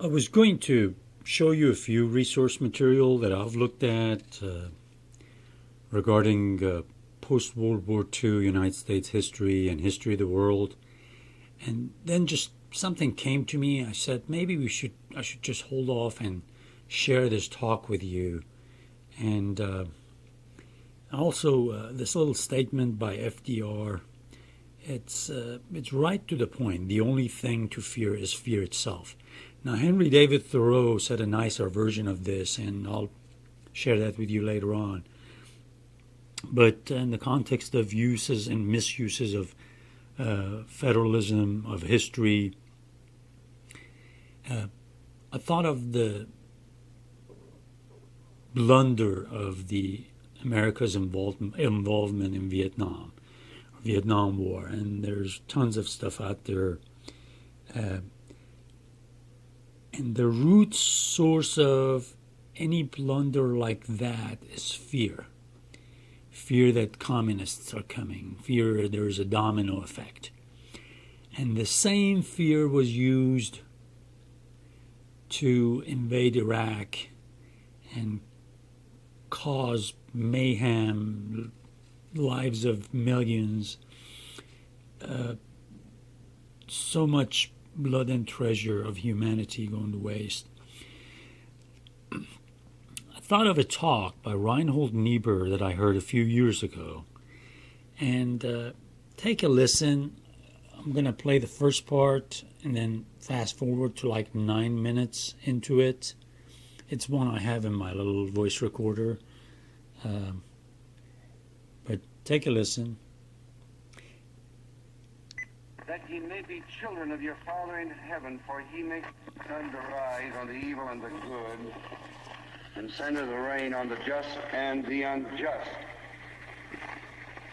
I was going to show you a few resource material that I've looked at regarding post-World War II United States history and history of the world. And then just something came to me. I said maybe I should just hold off and share this talk with you. And also this little statement by FDR. It's right to the point. The only thing to fear is fear itself. Now, Henry David Thoreau said a nicer version of this, and I'll share that with you later on. But in the context of uses and misuses of federalism, of history, I thought of the blunder of the America's involvement in Vietnam War, and there's tons of stuff out there. And the root source of any blunder like that is fear. Fear that communists are coming. Fear there's a domino effect. And the same fear was used to invade Iraq and cause mayhem, lives of millions, so much blood and treasure of humanity going to waste. I thought of a talk by Reinhold Niebuhr that I heard a few years ago. And take a listen. I'm going to play the first part and then fast forward to like 9 minutes into it. It's one I have in my little voice recorder. But take a listen. That ye may be children of your Father in heaven, for he makes the sun to rise on the evil and the good, and sendeth the rain on the just and the unjust.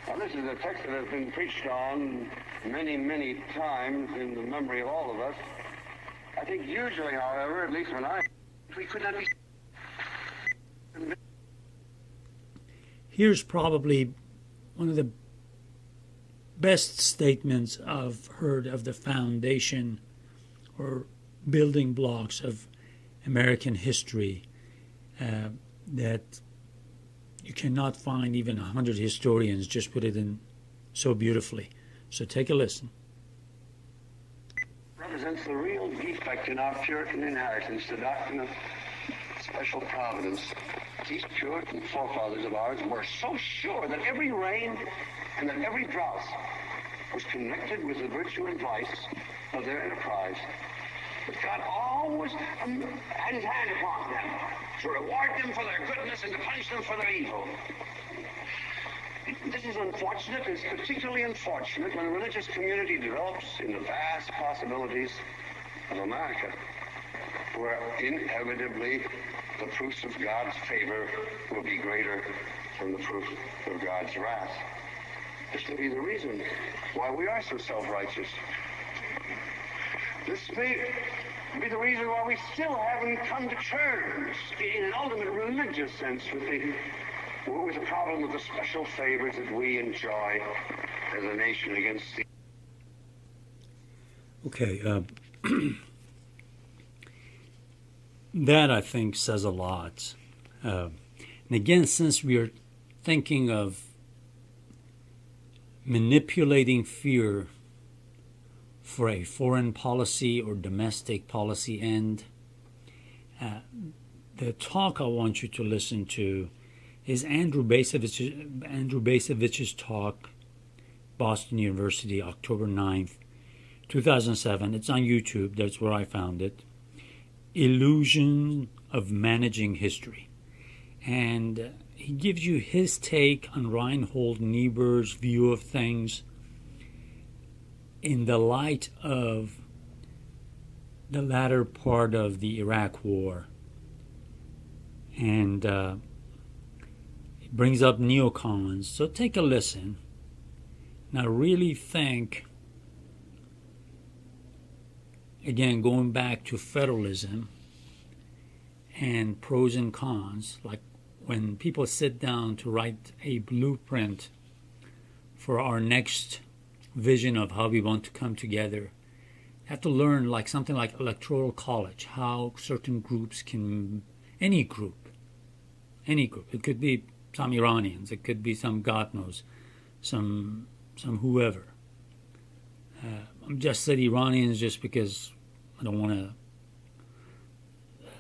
Now, this is a text that has been preached on many, many times in the memory of all of us. I think usually, however, at least we could not be... Here's probably one of the best statements I've heard of the foundation or building blocks of American history that you cannot find even 100 historians just put it in so beautifully. So take a listen. Represents the real defect in our Puritan inheritance, the doctrine of special providence. These Puritan forefathers of ours were so sure that every rain and that every drought was connected with the virtue and vice of their enterprise. But God always had his hand upon them to reward them for their goodness and to punish them for their evil. This is unfortunate. It's particularly unfortunate when a religious community develops in the vast possibilities of America, where inevitably the proofs of God's favor will be greater than the proof of God's wrath. This may be the reason why we are so self-righteous. This may be the reason why we still haven't come to terms in an ultimate religious sense with the problem of the special favors that we enjoy as a nation against the... Okay, that I think says a lot. And again, since we are thinking of manipulating fear for a foreign policy or domestic policy end, the talk I want you to listen to is Andrew Bacevich's talk, Boston University, October 9th, 2007. It's on YouTube. That's where I found it. Illusion of Managing History. And he gives you his take on Reinhold Niebuhr's view of things in the light of the latter part of the Iraq War. And it brings up neocons. So take a listen. Now really think, again, going back to federalism and pros and cons, like when people sit down to write a blueprint for our next vision of how we want to come together, have to learn like something like electoral college, how certain groups can, any group, it could be some Iranians, it could be some God knows, some whoever. I'm just said Iranians just because I don't want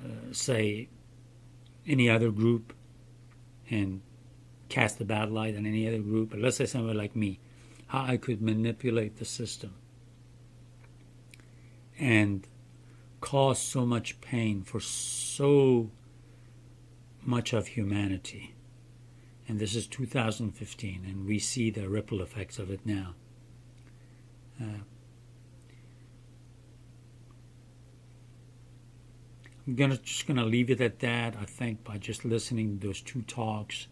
to say any other group and cast a bad light on any other group, but let's say somebody like me, how I could manipulate the system and cause so much pain for so much of humanity. And this is 2015, and we see the ripple effects of it now. I'm just gonna leave it at that. I think by just listening to those two talks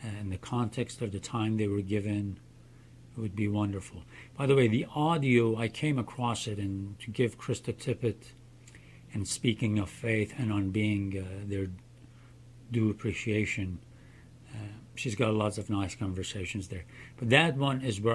and the context of the time they were given, it would be wonderful. By the way, the audio, I came across it, and to give Krista Tippett and Speaking of Faith and on Being their due appreciation, she's got lots of nice conversations there. But that one is where